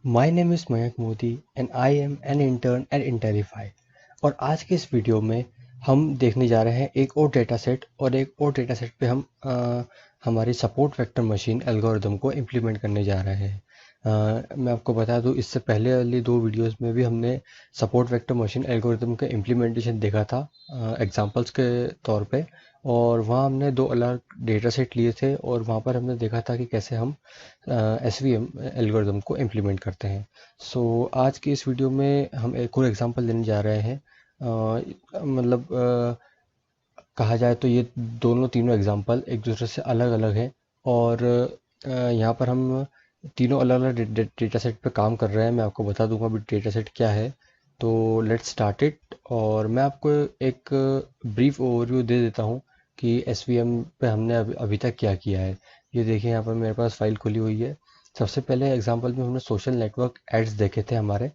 My name is Mayank Modi and I am an intern at Intellify. और आज के इस वीडियो में हम देखने जा रहे हैं एक और डेटा सेट, और एक और डेटा सेट पे हम हमारी सपोर्ट वेक्टर मशीन एल्गोरिदम को इम्प्लीमेंट करने जा रहे हैं। मैं आपको बता दूं, इससे पहले वाली दो वीडियोस में भी हमने सपोर्ट वेक्टर मशीन एल्गोरिदम का इम्प्लीमेंटेशन देखा था एग्जांपल्स के तौर पे। और वहाँ हमने दो अलग डेटा सेट लिए थे, और वहाँ पर हमने देखा था कि कैसे हम एस वी एम एल्गोरिदम को इम्प्लीमेंट करते हैं। सो आज की इस वीडियो में हम एक और एग्जांपल देने जा रहे हैं। मतलब कहा जाए तो ये दोनों तीनों एग्जांपल एक दूसरे से अलग अलग हैं, और यहाँ पर हम तीनों अलग अलग डेटा सेट पे काम कर रहे हैं। मैं आपको बता दूंगा अभी डेटा सेट क्या है। तो लेट्स स्टार्ट इट, और मैं आपको एक ब्रीफ ओवरव्यू दे देता हूँ कि एस वी एम पे हमने अभी तक क्या किया है। ये देखिए, यहाँ पर मेरे पास फाइल खुली हुई है। सबसे पहले एग्जांपल में हमने सोशल नेटवर्क एड्स देखे थे हमारे,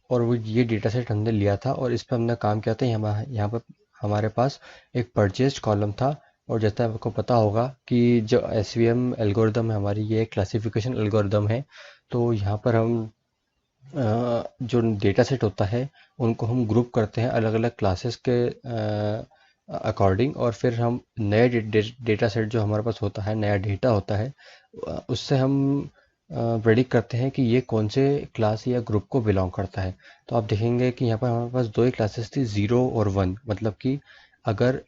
और वो ये डेटा सेट हमने लिया था और इस पर हमने काम किया था। यहाँ पर हमारे पास एक परचेज कॉलम था। और जैसा आपको पता होगा कि जो एस वी एम एल्गोरिदम है हमारी, ये एक क्लासिफिकेशन एल्गोरिदम है। तो यहाँ पर हम जो डेटा सेट होता है उनको हम ग्रुप करते हैं अलग अलग क्लासेस के अकॉर्डिंग, और फिर हम नए डेटा सेट जो हमारे पास होता है, नया डेटा होता है, उससे हम प्रेडिक्ट करते हैं कि ये कौन से क्लास या ग्रुप को बिलोंग करता है। तो आप देखेंगे कि यहाँ पर हमारे पास दो ही क्लासेस थी, ज़ीरो और वन। मतलब कि अगर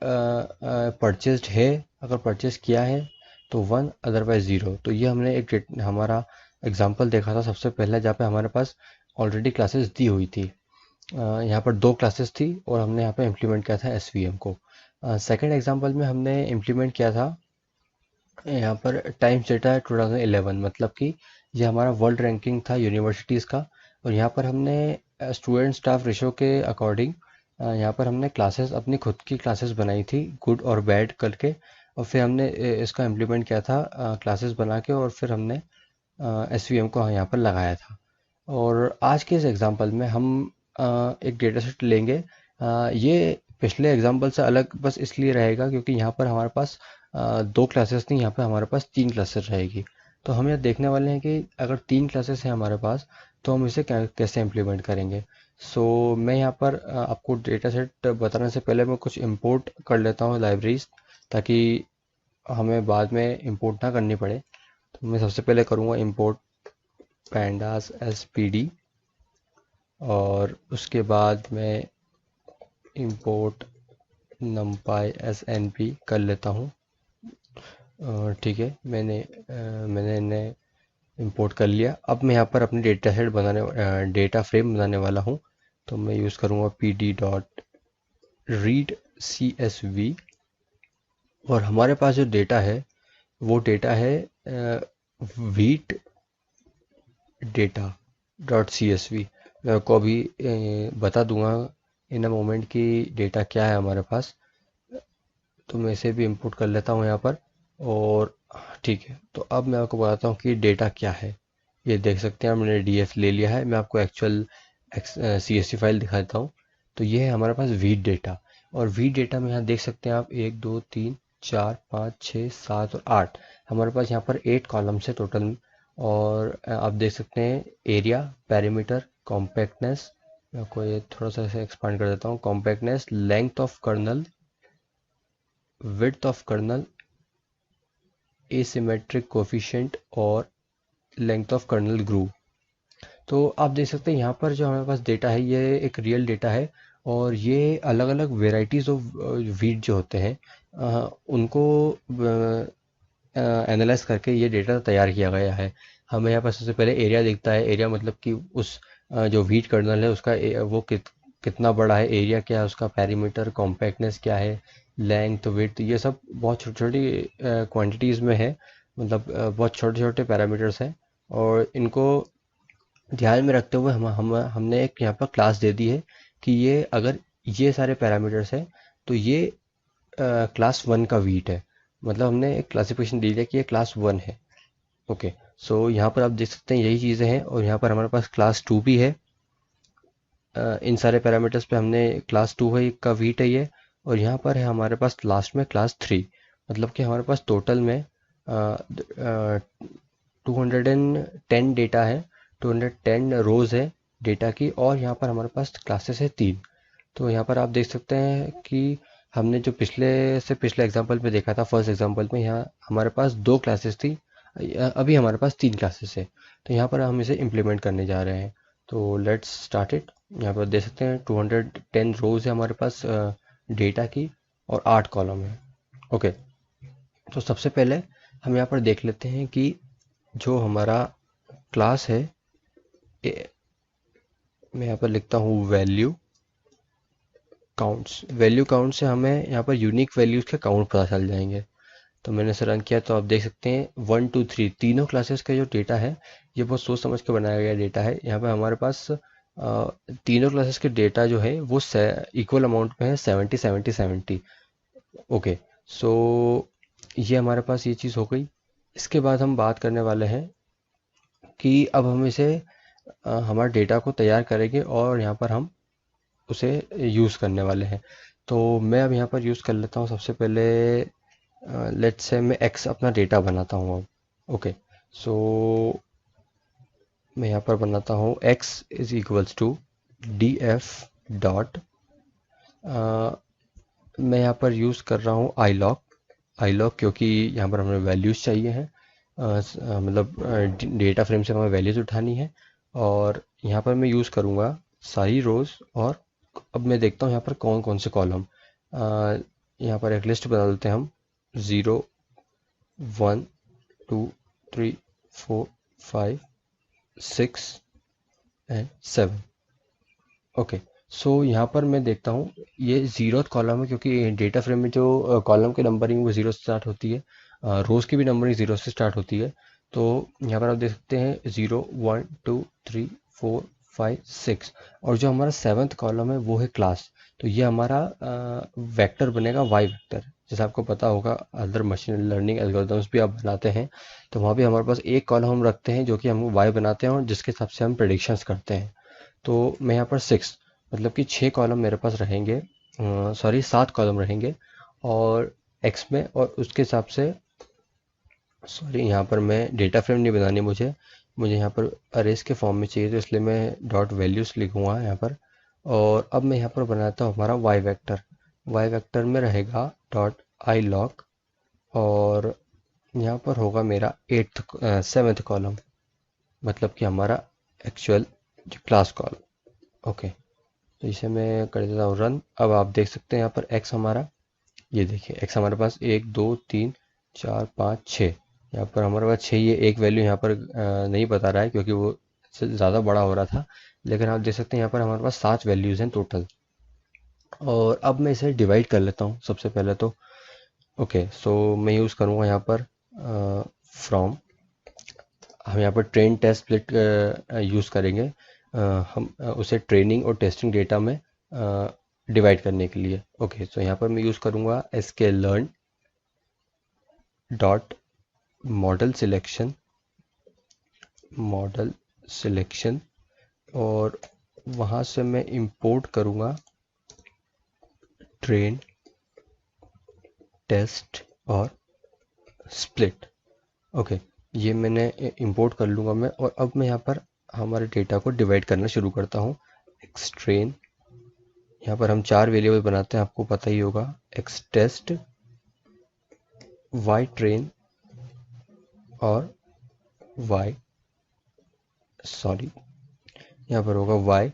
परचेस्ड है, अगर परचेज किया है तो वन, अदरवाइज ज़ीरो। तो ये हमने एक हमारा एग्जाम्पल देखा था सबसे पहले, जहाँ पे हमारे पास ऑलरेडी क्लासेस दी हुई थी। यहाँ पर दो क्लासेस थी और हमने यहाँ पे इम्प्लीमेंट किया था एस वी एम को। सेकेंड एग्जाम्पल में हमने इम्प्लीमेंट किया था यहाँ पर टाइम्स डेटा 2011। मतलब कि ये हमारा वर्ल्ड रैंकिंग था यूनिवर्सिटीज़ का। और यहाँ पर हमने स्टूडेंट स्टाफ रेशो के अकॉर्डिंग यहाँ पर हमने क्लासेस, अपनी खुद की क्लासेस बनाई थी, गुड और बैड करके। और फिर हमने इसका इम्प्लीमेंट किया था क्लासेस बना के, और फिर हमने एस वी एम को यहाँ पर लगाया था। और आज के इस एग्जांपल में हम एक डेटा सेट लेंगे। ये पिछले एग्जांपल से अलग बस इसलिए रहेगा क्योंकि यहाँ पर हमारे पास दो क्लासेस थी, यहाँ पे हमारे पास तीन क्लासेस रहेगी। तो हम ये देखने वाले हैं कि अगर तीन क्लासेस हैं हमारे पास, तो हम इसे कैसे इम्प्लीमेंट करेंगे। सो मैं यहाँ पर आपको डेटा सेट बताने से पहले मैं कुछ इंपोर्ट कर लेता हूँ लाइब्रेरीज, ताकि हमें बाद में इंपोर्ट ना करनी पड़े। तो मैं सबसे पहले करूँगा import pandas as P D, और उसके बाद मैं import numpy as N P कर लेता हूँ। ठीक है, मैंने इन्हें इंपोर्ट कर लिया। अब मैं यहाँ पर अपनी डेटा सेट डेटा फ्रेम बनाने वाला हूँ। तो मैं यूज़ करूँगा P D dot read C S V. और हमारे पास जो डेटा है वो डेटा है wheat data dot C S V. मैं आपको अभी बता दूंगा इन अ मोमेंट की डेटा क्या है हमारे पास। तो मैं इसे भी इंपोर्ट कर लेता हूँ यहाँ पर। और ठीक है, तो अब मैं आपको बताता हूँ कि डेटा क्या है। ये देख सकते हैं, मैंने डी एफ ले लिया है। मैं आपको actual C S V file दिखा देता हूँ। तो ये है हमारे पास वीट डेटा। और वीट डेटा में यहाँ देख सकते हैं आप, एक दो तीन चार पाँच छः सात और आठ। हमारे पास यहाँ पर 8 कॉलम्स है टोटल। और आप देख सकते हैं एरिया, पैरामीटर, कॉम्पैक्टनेस। मैं आपको ये थोड़ा सा ऐसे एक्सपांड कर देता हूँ। Compactness, length of kernel, width of kernel, asymmetric coefficient, और लेंथ ऑफ कर्नल ग्रूव। तो आप देख सकते हैं यहाँ पर जो हमारे पास डेटा है ये एक रियल डेटा है। और ये अलग अलग वेराइटीज़ ऑफ वीट जो होते हैं उनको एनालाइज करके ये डेटा तैयार किया गया है। हमें यहाँ पर सबसे पहले एरिया दिखता है। एरिया मतलब कि उस जो वीट कर्नल है उसका वो कितना बड़ा है, एरिया क्या है उसका, पैरीमीटर, कॉम्पैक्टनेस क्या है, लेंथ, विड्थ, ये सब बहुत छोटी छोटी क्वांटिटीज़ में है। मतलब बहुत छोटे छोटे पैरामीटर्स हैं। और इनको ध्यान में रखते हुए हमने एक यहाँ पर क्लास दे दी है कि ये अगर ये सारे पैरामीटर्स हैं तो ये क्लास वन का वीट है। मतलब हमने एक क्लासिफिकेशन दे दिया कि ये क्लास वन है। ओके, सो यहाँ पर आप देख सकते हैं यही चीज़ें हैं। और यहाँ पर हमारे पास क्लास टू भी है। इन सारे पैरामीटर्स पे हमने क्लास टू है का वीट है ये। और यहाँ पर है हमारे पास लास्ट में क्लास थ्री। मतलब कि हमारे पास टोटल में 210 डेटा है, 210 रोज है डेटा की, और यहाँ पर हमारे पास क्लासेस है 3। तो यहाँ पर आप देख सकते हैं कि हमने जो पिछले एग्जांपल में देखा था, फर्स्ट एग्जांपल में, यहाँ हमारे पास 2 क्लासेस थी, अभी हमारे पास 3 क्लासेस है। तो यहाँ पर हम इसे इम्प्लीमेंट करने जा रहे हैं। तो लेट्स स्टार्ट इट। यहाँ पर देख सकते हैं 210 रोज है हमारे पास डेटा की, और 8 कॉलम है। ओके, तो सबसे पहले हम यहाँ पर देख लेते हैं कि जो हमारा क्लास है, मैं यहाँ पर लिखता हूँ वैल्यू काउंट से हमें यहाँ पर यूनिक वैल्यूज के काउंट पता चल जाएंगे। तो मैंने इसे रन किया, तो आप देख सकते हैं 1 2 3 तीनों क्लासेस का जो डेटा है, ये बहुत सोच समझ के बनाया गया डेटा है। यहाँ पर हमारे पास तीनों क्लासेस के डेटा जो है वो इक्वल अमाउंट में है, 70 70 70। ओके, सो ये हमारे पास ये चीज़ हो गई। इसके बाद हम बात करने वाले हैं कि अब हम इसे हमारे डेटा को तैयार करेंगे, और यहाँ पर हम उसे यूज़ करने वाले हैं। तो मैं अब यहाँ पर यूज़ कर लेता हूँ सबसे पहले, लेट्स से मैं एक्स अपना डेटा बनाता हूँ अब। ओके, सो मैं यहाँ पर बनाता हूँ x is equals to df dot, मैं यहाँ पर यूज़ कर रहा हूँ आई लॉग, क्योंकि यहाँ पर हमें वैल्यूज़ चाहिए हैं, मतलब डेटा फ्रेम से हमें वैल्यूज़ उठानी है। और यहाँ पर मैं यूज़ करूँगा सारी रोज़, और अब मैं देखता हूँ यहाँ पर कौन कौन से कॉलम। यहाँ पर एक लिस्ट बना देते हैं हम, 0 1 2 3 4 5 6 एंड 7। ओके, सो यहाँ पर मैं देखता हूँ ये 0th कॉलम है, क्योंकि डेटा फ्रेम में जो कॉलम की नंबरिंग वो 0 से स्टार्ट होती है, रोज़ की भी नंबरिंग 0 से स्टार्ट होती है। तो यहाँ पर आप देख सकते हैं 0 1 2 3 4 5 6, और जो हमारा 7th कॉलम है वो है क्लास। तो ये हमारा वेक्टर बनेगा, वाई वेक्टर। जैसे आपको पता होगा, अदर मशीन लर्निंग एल्गोरिथम्स भी आप बनाते हैं, तो वहाँ भी हमारे पास एक कॉलम हम रखते हैं जो कि हम वाई बनाते हैं, और जिसके हिसाब से हम प्रेडिक्शंस करते हैं। तो मैं यहाँ पर 6, मतलब कि 6 कॉलम मेरे पास रहेंगे, सॉरी 7 कॉलम रहेंगे, और एक्स में, और उसके हिसाब से, सॉरी यहाँ पर मैं डेटा फ्रेम नहीं बनानी, मुझे मुझे यहाँ पर अरेज के फॉर्म में चाहिए, तो इसलिए मैं डॉट वैल्यूज लिखूँगा यहाँ पर। और अब मैं यहाँ पर बनाता हूँ हमारा वाई वेक्टर में रहेगा डॉट आई लॉग, और यहाँ पर होगा मेरा 7th कॉलम, मतलब कि हमारा एक्चुअल जो क्लास कॉलम। ओके, तो इसे मैं कर देता हूँ रन। अब आप देख सकते हैं यहाँ पर x हमारा, ये देखिए x हमारे पास 1 2 3 4 5 6, यहाँ पर हमारे पास 6, ये एक वैल्यू यहाँ पर नहीं बता रहा है क्योंकि वो ज़्यादा बड़ा हो रहा था, लेकिन आप देख सकते हैं यहाँ पर हमारे पास 7 वैल्यूज़ हैं टोटल। और अब मैं इसे डिवाइड कर लेता हूँ सबसे पहले तो। ओके, सो मैं यूज़ करूँगा यहाँ पर फ्रॉम, हम यहाँ पर ट्रेन टेस्ट स्प्लिट यूज़ करेंगे, हम उसे ट्रेनिंग और टेस्टिंग डेटा में डिवाइड करने के लिए। ओके, तो यहाँ पर मैं यूज़ करूँगा sklearn डॉट मॉडल सिलेक्शन, और वहाँ से मैं इंपोर्ट करूँगा ट्रेन टेस्ट और स्प्लिट। ओके, ये मैंने इंपोर्ट कर लूँगा मैं, और अब मैं यहाँ पर हमारे डेटा को डिवाइड करना शुरू करता हूँ। एक्स ट्रेन, यहाँ पर हम 4 वेरिएबल बनाते हैं, आपको पता ही होगा, एक्स टेस्ट, वाई ट्रेन, और वाई, सॉरी यहाँ पर होगा वाई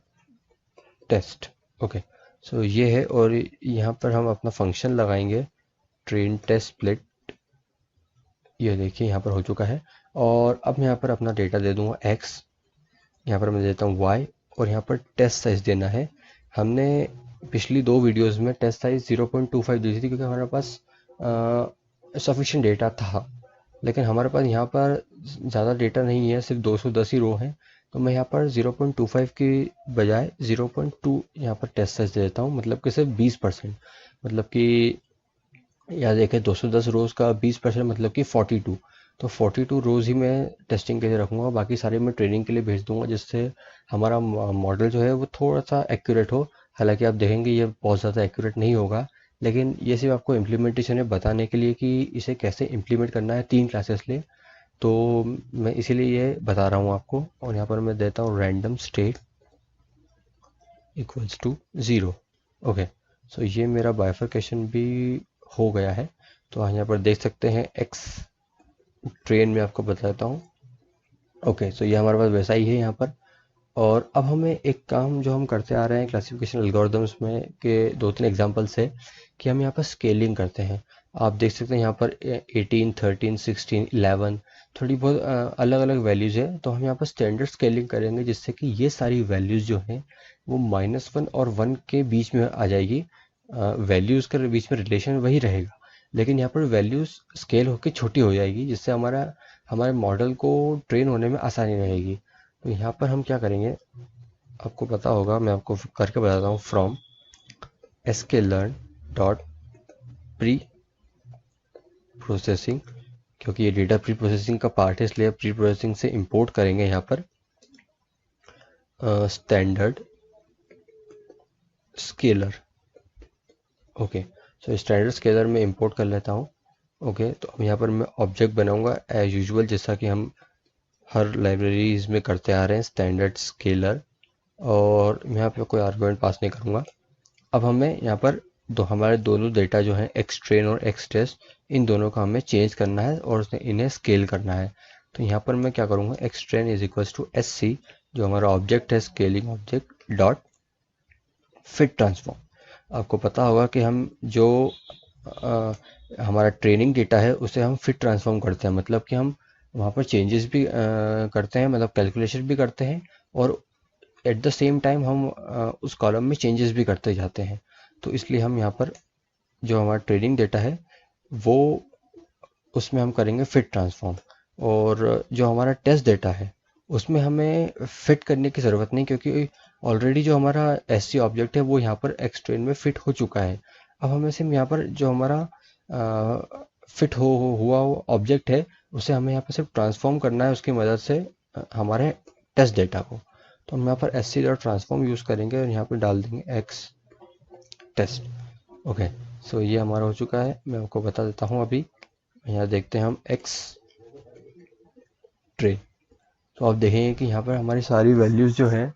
टेस्ट। ओके, सो ये है, और यहाँ पर हम अपना फंक्शन लगाएंगे ट्रेन टेस्ट स्प्लिट, ये देखिए यहाँ पर हो चुका है। और अब मैं यहाँ पर अपना डेटा दे दूंगा x, यहाँ पर मैं देता हूँ y, और यहाँ पर टेस्ट साइज देना है। हमने पिछली 2 वीडियोस में टेस्ट साइज 0.25 दी थी, क्योंकि हमारे पास सफिशिएंट डेटा था, लेकिन हमारे पास यहाँ पर ज़्यादा डेटा नहीं है, सिर्फ 210 ही रो हैं। तो मैं यहाँ पर 0.25 की बजाय 0.2 यहाँ पर टेस्ट साइज दे देता हूँ, मतलब कि सिर्फ 20%, मतलब कि या देखें 210 रोज़ का 20% मतलब कि 42। तो 42 रोज़ ही मैं टेस्टिंग के लिए रखूँगा, बाकी सारे मैं ट्रेनिंग के लिए भेज दूंगा, जिससे हमारा मॉडल जो है वो थोड़ा सा एक्यूरेट हो। हालांकि आप देखेंगे ये बहुत ज़्यादा एक्यूरेट नहीं होगा, लेकिन ये सिर्फ आपको इम्प्लीमेंटेशन है बताने के लिए कि इसे कैसे इम्प्लीमेंट करना है 3 क्लासेस लिए, तो मैं इसीलिए ये बता रहा हूँ आपको। और यहाँ पर मैं देता हूँ random state equals to 0। Okay, so ये मेरा बाइफरकेशन भी हो गया है। तो यहाँ पर देख सकते हैं एक्स ट्रेन में आपको बताता हूँ। ओके, सो ये हमारे पास वैसा ही है यहाँ पर। और अब हमें एक काम जो हम करते आ रहे हैं क्लासिफिकेशन एल्गोरिदम्स में के 2-3 एग्जांपल्स है कि हम यहाँ पर स्केलिंग करते हैं। आप देख सकते हैं यहाँ पर 18, 13, 16, 11 थोड़ी बहुत अलग अलग वैल्यूज़ है। तो हम यहाँ पर स्टैंडर्ड स्केलिंग करेंगे जिससे कि ये सारी वैल्यूज़ जो हैं वो -1 और 1 के बीच में आ जाएगी। वैल्यूज़ के बीच में रिलेशन वही रहेगा, लेकिन यहाँ पर वैल्यूज़ स्केल होकर छोटी हो जाएगी जिससे हमारे मॉडल को ट्रेन होने में आसानी रहेगी। तो यहाँ पर हम क्या करेंगे, आपको पता होगा, मैं आपको करके बताता हूँ। From sklearn dot pre processing, क्योंकि ये डेटा प्री प्रोसेसिंग का पार्ट है इसलिए प्री प्रोसेसिंग से इंपोर्ट करेंगे यहाँ पर standard scaler. Okay, so standard scaler में इंपोर्ट कर लेता हूँ। ओके, तो अब यहाँ पर मैं ऑब्जेक्ट बनाऊंगा एज यूजुअल, जैसा कि हम हर लाइब्रेरीज में करते आ रहे हैं, स्टैंडर्ड स्केलर। और मैं यहाँ पे कोई आर्गुमेंट पास नहीं करूँगा। अब हमें यहाँ पर हमारे दोनों डेटा जो हैं एक्स ट्रेन और एक्स टेस्ट, इन दोनों का हमें चेंज करना है और इन्हें स्केल करना है। तो यहाँ पर मैं क्या करूँगा, X train is equals to S C, जो हमारा ऑब्जेक्ट है scaling object, dot fit transform. आपको पता होगा कि हम जो हमारा ट्रेनिंग डेटा है उसे हम फिट ट्रांसफॉर्म करते हैं, मतलब कि हम वहाँ पर चेंजेस भी करते हैं, मतलब कैलकुलेशन भी करते हैं, और एट द सेम टाइम हम उस कॉलम में चेंजेस भी करते जाते हैं। तो इसलिए हम यहाँ पर जो हमारा ट्रेनिंग डेटा है वो उसमें हम करेंगे फिट ट्रांसफॉर्म। और जो हमारा टेस्ट डेटा है उसमें हमें फिट करने की ज़रूरत नहीं, क्योंकि ऑलरेडी जो हमारा एस सी ऑब्जेक्ट है वो यहाँ पर एक्स ट्रेन में फिट हो चुका है। अब हमें सिर्फ यहाँ पर जो हमारा फिट हुआ ऑब्जेक्ट है उसे हमें यहाँ पर सिर्फ ट्रांसफॉर्म करना है उसकी मदद से हमारे टेस्ट डेटा को। तो हम यहाँ पर S C dot transform use करेंगे और यहाँ पर डाल देंगे एक्स टेस्ट। ओके, सो ये हमारा हो चुका है। मैं आपको बता देता हूँ अभी। यहाँ देखते हैं हम एक्स ट्रे, तो आप देखेंगे कि यहाँ पर हमारी सारी वैल्यूज़ जो है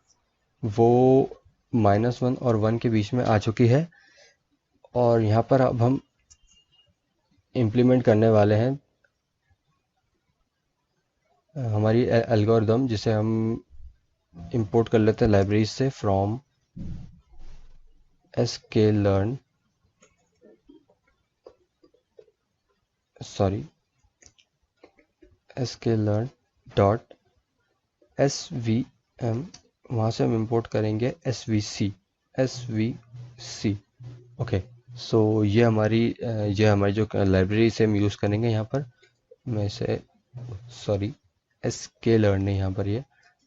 वो -1 और 1 के बीच में आ चुकी है। और यहाँ पर अब हम इम्प्लीमेंट करने वाले हैं हमारी एल्गोरिदम, जिसे हम इंपोर्ट कर लेते हैं लाइब्रेरी से। From sklearn sklearn dot svm, वहाँ से हम इंपोर्ट करेंगे svc। ओके, सो ये हमारी जो लाइब्रेरी से हम यूज़ करेंगे यहाँ पर। मैं इसे sklearn नहीं यहाँ पर ये।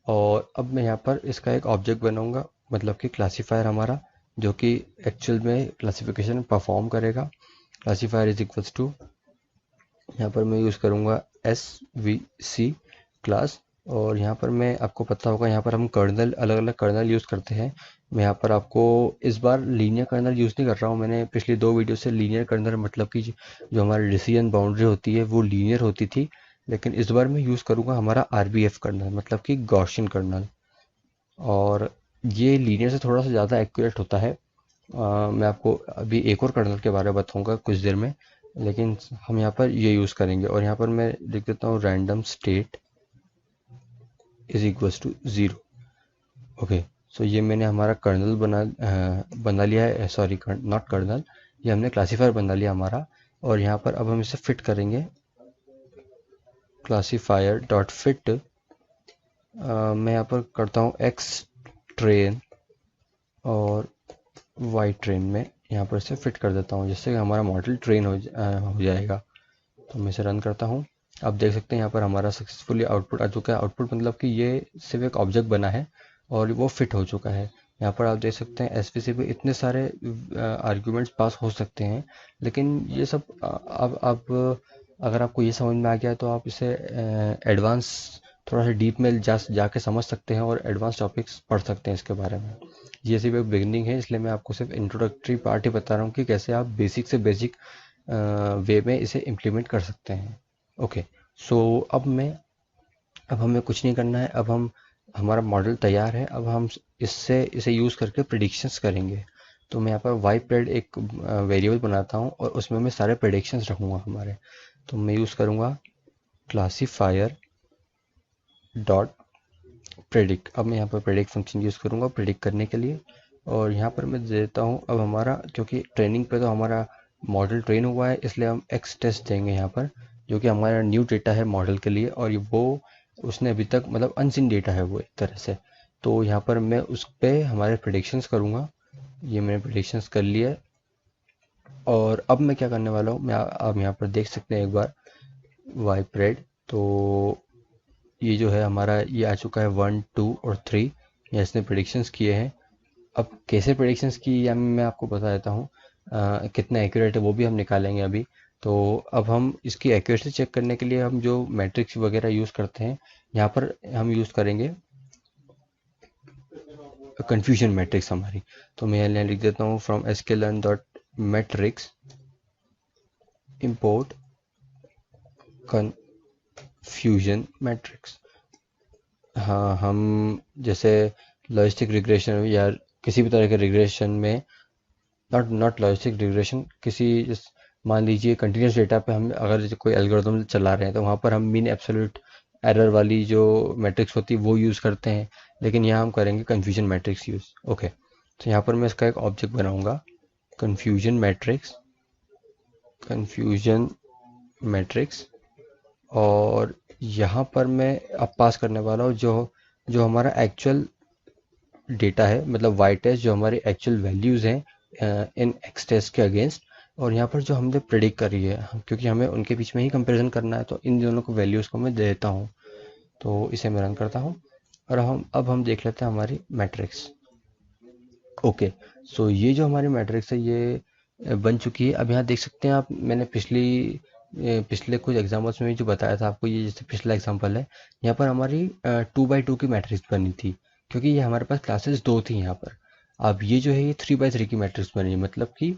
और अब मैं यहाँ पर इसका एक ऑब्जेक्ट बनाऊंगा, मतलब कि क्लासीफायर हमारा, जो कि एक्चुअल में क्लासिफिकेशन परफॉर्म करेगा। क्लासीफायर इज इक्वल्स टू, यहाँ पर मैं यूज़ करूँगा svc क्लास। और यहाँ पर मैं, आपको पता होगा, यहाँ पर हम कर्नल, अलग अलग कर्नल यूज़ करते हैं। मैं यहाँ पर आपको इस बार लीनियर कर्नल यूज़ नहीं कर रहा हूँ। मैंने पिछली 2 वीडियो से लीनियर कर्नल, मतलब कि जो हमारी डिसीजन बाउंड्री होती है वो लीनियर होती थी, लेकिन इस बार मैं यूज़ करूँगा हमारा RBF कर्नल, मतलब कि गॉसियन कर्नल। और ये लीनियर से थोड़ा सा ज़्यादा एक्यूरेट होता है। मैं आपको अभी एक और कर्नल के बारे में बताऊंगा कुछ देर में, लेकिन हम यहाँ पर ये यूज़ करेंगे। और यहाँ पर मैं लिख देता हूँ random state is equals to 0। Okay, so ये मैंने हमारा कर्नल बना लिया है, सॉरी नॉट कर्नल, ये हमने क्लासीफायर बना लिया हमारा। और यहाँ पर अब हम इसे फिट करेंगे, क्लासीफायर डॉट फिट। मैं यहाँ पर करता हूँ एक्स ट्रेन और वाई ट्रेन में यहाँ पर इसे फिट कर देता हूँ, जिससे कि हमारा मॉडल ट्रेन हो जाएगा। तो मैं इसे रन करता हूँ। आप देख सकते हैं यहाँ पर हमारा सक्सेसफुली आउटपुट आ चुका है। आउटपुट मतलब कि ये सिर्फ एक ऑब्जेक्ट बना है और वो फिट हो चुका है। यहाँ पर आप देख सकते हैं एसवीसी पे इतने सारे आर्ग्यूमेंट्स पास हो सकते हैं, लेकिन ये सब अब अगर आपको ये समझ में आ गया तो आप इसे एडवांस, थोड़ा सा डीप में जाके समझ सकते हैं और एडवांस टॉपिक्स पढ़ सकते हैं इसके बारे में। ये सिर्फ एक बिगनिंग है, इसलिए मैं आपको सिर्फ इंट्रोडक्टरी पार्ट ही बता रहा हूँ कि कैसे आप बेसिक से बेसिक वे में इसे इम्प्लीमेंट कर सकते हैं। ओके, अब हमें कुछ नहीं करना है। अब हम हमारा मॉडल तैयार है। अब हम इसे यूज़ करके प्रिडिक्शंस करेंगे। तो मैं यहाँ पर वाई प्रेड एक वेरिएबल बनाता हूँ और उसमें मैं सारे प्रिडिक्शंस रखूँगा हमारे। तो मैं यूज़ करूँगा क्लासीफायर डॉट प्रेडिक्ट। अब मैं यहाँ पर प्रेडिक्ट फंक्शन यूज़ करूँगा प्रेडिक्ट करने के लिए। और यहाँ पर मैं दे देता हूँ अब हमारा, क्योंकि ट्रेनिंग पे तो हमारा मॉडल ट्रेन हुआ है, इसलिए हम एक्स टेस्ट देंगे यहाँ पर, जो कि हमारा न्यू डेटा है मॉडल के लिए। और ये वो उसने अभी तक मतलब अनसीन डेटा है वो एक तरह से। तो यहाँ पर मैं उस पर हमारे प्रेडिक्शंस करूँगा। ये मैंने प्रेडिक्शंस कर लिया है। और अब मैं क्या करने वाला हूँ, मैं आप यहाँ पर देख सकते हैं एक बार वाई प्रेड। तो ये जो है हमारा ये आ चुका है 1 2 और 3, ये इसने प्रेडिक्शंस किए हैं। अब कैसे प्रेडिक्शंस की या मैं आपको बता देता हूँ। कितना एक्यूरेट है वो भी हम निकालेंगे अभी। तो अब हम इसकी एक्यूरेसी चेक करने के लिए हम जो मैट्रिक्स वगैरह यूज़ करते हैं, यहाँ पर हम यूज़ करेंगे कन्फ्यूजन मैट्रिक्स हमारी। तो मैं यहाँ लिख देता हूँ from sklearn dot matrix import confusion matrix. हाँ, हम जैसे लॉजिस्टिक रिग्रेशन या किसी भी तरह के रिग्रेशन में, नॉट नॉट लॉजिस्टिक रिग्रेशन, मान लीजिए कंटिन्यूस डेटा पे हम अगर जैसे कोई एल्गोरिथम चला रहे हैं तो वहाँ पर हम मीन एब्सोल्यूट एरर वाली जो मैट्रिक्स होती है वो यूज़ करते हैं। लेकिन यहाँ हम करेंगे कन्फ्यूजन मैट्रिक्स यूज़। ओके, तो यहाँ पर मैं इसका एक ऑब्जेक्ट बनाऊंगा, कन्फ्यूजन मैट्रिक्स, कन्फ्यूजन मैट्रिक्स। और यहाँ पर मैं अब पास करने वाला हूँ जो जो हमारा एक्चुअल डेटा है, मतलब वाई टेस्ट जो हमारी एक्चुअल वैल्यूज़ हैं इन एक्स टेस्ट के अगेंस्ट। और यहाँ पर जो हमने प्रेडिक्ट करी है, क्योंकि हमें उनके बीच में ही कंपैरिजन करना है, तो इन दोनों को वैल्यूज़ को मैं दे देता हूँ। तो इसे मैं रन करता हूँ और अब हम देख लेते हैं हमारी मैट्रिक्स। ओके, सो ये जो हमारी मैट्रिक्स है ये बन चुकी है। अब यहाँ देख सकते हैं आप, मैंने पिछले कुछ एग्जाम्पल्स में भी जो बताया था आपको, ये जैसे पिछला एग्जाम्पल है, यहाँ पर हमारी 2 by 2 की मैट्रिक्स बनी थी, क्योंकि ये हमारे पास क्लासेस 2 थी यहाँ पर। अब ये जो है ये 3 by 3 की मैट्रिक्स बनी है, मतलब कि,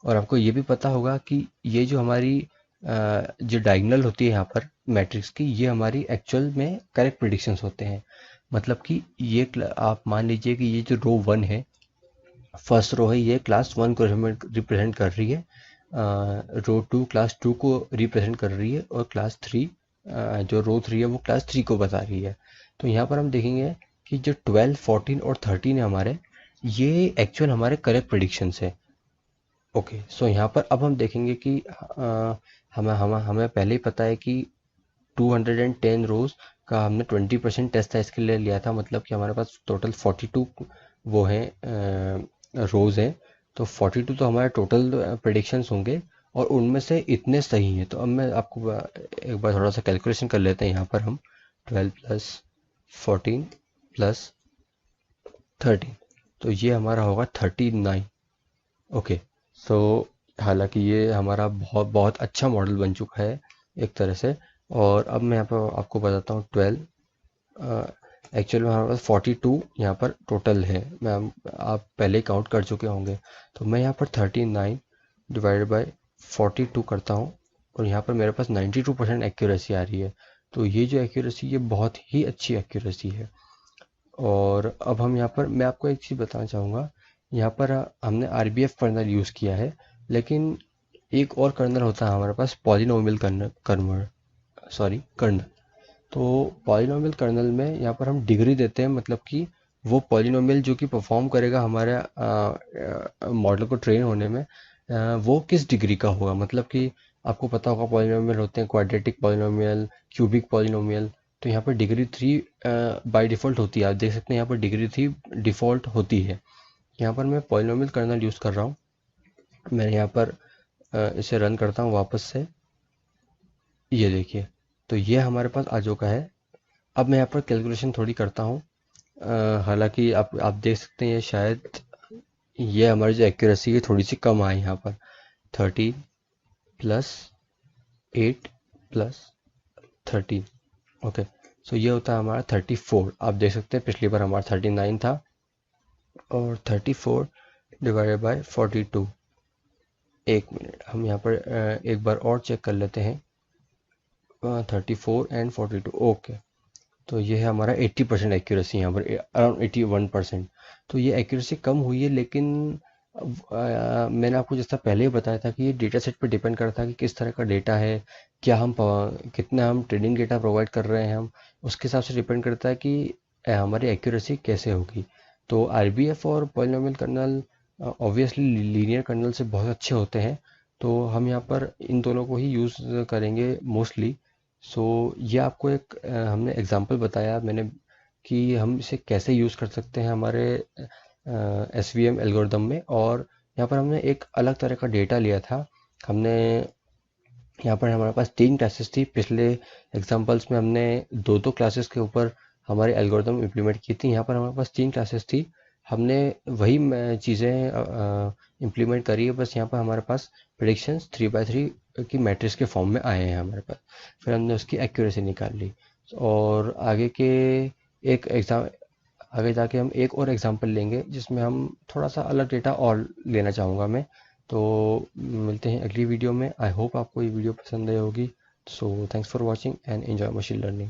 और आपको ये भी पता होगा कि ये जो हमारी जो डायगोनल होती है यहाँ पर मैट्रिक्स की, ये हमारी एक्चुअल में करेक्ट प्रिडिक्शंस होते हैं। मतलब कि आप मान लीजिए कि ये जो रो 1 है, फर्स्ट रो है, ये क्लास 1 को रिप्रेजेंट कर रही है, रो 2 क्लास 2 को रिप्रेजेंट कर रही है, और क्लास 3 जो रो 3 है वो क्लास 3 को बता रही है। तो यहाँ पर हम देखेंगे कि जो 12 14 और 13 है हमारे, ये एक्चुअल हमारे करेक्ट प्रिडिक्शंस है। ओके, सो यहाँ पर अब हम देखेंगे कि हमें पहले ही पता है कि 210 रोज का हमने 20% टेस्ट साइज के लिए लिया था, मतलब कि हमारे पास टोटल 42 वो हैं रोज हैं। तो 42 तो हमारे टोटल प्रेडिक्शंस होंगे, और उनमें से इतने सही हैं। तो अब मैं आपको एक बार थोड़ा सा कैलकुलेशन कर लेते हैं यहाँ पर हम। 12 प्लस 14 प्लस 13, तो ये हमारा होगा 39। ओके, सो हालांकि ये हमारा बहुत बहुत अच्छा मॉडल बन चुका है एक तरह से। और अब मैं यहाँ पर आपको बताता हूँ 12, एक्चुअल में हमारे पास 42 यहाँ पर टोटल है। आप पहले ही काउंट कर चुके होंगे। तो मैं यहाँ पर 39 डिवाइडेड बाय 42 करता हूँ, और यहाँ पर मेरे पास 92% एक्यूरेसी आ रही है। तो ये जो एक्यूरेसी, ये बहुत ही अच्छी एक्यूरेसी है। और अब हम यहाँ पर, मैं आपको एक चीज़ बताना चाहूँगा, यहाँ पर हमने RBF कर्नल यूज़ किया है, लेकिन एक और कर्नल होता है हमारे पास, पॉलिनोमियल कर्नल। तो पॉलिनोमियल कर्नल में यहाँ पर हम डिग्री देते हैं, मतलब कि वो पॉलिनोमियल जो कि परफॉर्म करेगा हमारे मॉडल को ट्रेन होने में, वो किस डिग्री का होगा। मतलब कि आपको पता होगा पॉलिनोमियल होते हैं क्वाड्रेटिक पॉलिनोमियल, क्यूबिक पॉलिनोमियल। तो यहाँ पर डिग्री 3 बाय डिफ़ॉल्ट होती है। आप देख सकते हैं यहाँ पर डिग्री 3 डिफ़ॉल्ट होती है। यहाँ पर मैं पॉलिनोमियल कर्नल यूज़ कर रहा हूँ। मैं यहाँ पर इसे रन करता हूँ वापस से। ये देखिए, तो ये हमारे पास आ चुका है। अब मैं यहाँ पर कैलकुलेशन थोड़ी करता हूँ। हालांकि आप देख सकते हैं, ये शायद ये हमारी जो एक्यूरेसी है थोड़ी सी कम आई यहाँ पर। 13 प्लस 8 प्लस 13। ओके, सो ये होता है हमारा 34। आप देख सकते हैं पिछली बार हमारा 39 था, और 34 डिवाइडेड बाय 42। एक मिनट, हम यहाँ पर एक बार और चेक कर लेते हैं। 34 एंड 42, ओके। तो ये है हमारा 80% एक्यूरेसी, यहाँ पर अराउंड 81%। तो ये एक्यूरेसी कम हुई है, लेकिन मैंने आपको जैसा पहले ही बताया था कि ये डेटा सेट पर डिपेंड करता है कि किस तरह का डेटा है, क्या हम कितना हम ट्रेनिंग डेटा प्रोवाइड कर रहे हैं हम, उसके हिसाब से डिपेंड करता है कि हमारी एक्यूरेसी कैसे होगी। तो आरबीएफ और polynomial kernel obviously linear kernel से बहुत अच्छे होते हैं, तो हम यहाँ पर इन दोनों को ही यूज़ करेंगे मोस्टली। सो ये आपको एक हमने एग्जांपल बताया मैंने कि हम इसे कैसे यूज़ कर सकते हैं हमारे एस वी एम एल्गोरिदम में। और यहाँ पर हमने एक अलग तरह का डेटा लिया था। हमने यहाँ पर हमारे पास 3 क्लासेस थी, पिछले एग्जांपल्स में हमने दो दो क्लासेस के ऊपर हमारे एल्गोरिदम इम्प्लीमेंट की थी। यहाँ पर हमारे पास 3 क्लासेस थी, हमने वही चीज़ें इम्प्लीमेंट करी है, बस यहाँ पर हमारे पास प्रेडिक्शंस 3x3 की मैट्रिक्स के फॉर्म में आए हैं हमारे पास। फिर हमने उसकी एक्यूरेसी निकाल ली। और एक एग्जाम आगे जाके हम एक और एग्जांपल लेंगे जिसमें हम थोड़ा सा अलग डेटा और लेना चाहूँगा मैं। तो मिलते हैं अगली वीडियो में। आई होप आपको ये वीडियो पसंद आई होगी। So thanks for watching and enjoy machine learning.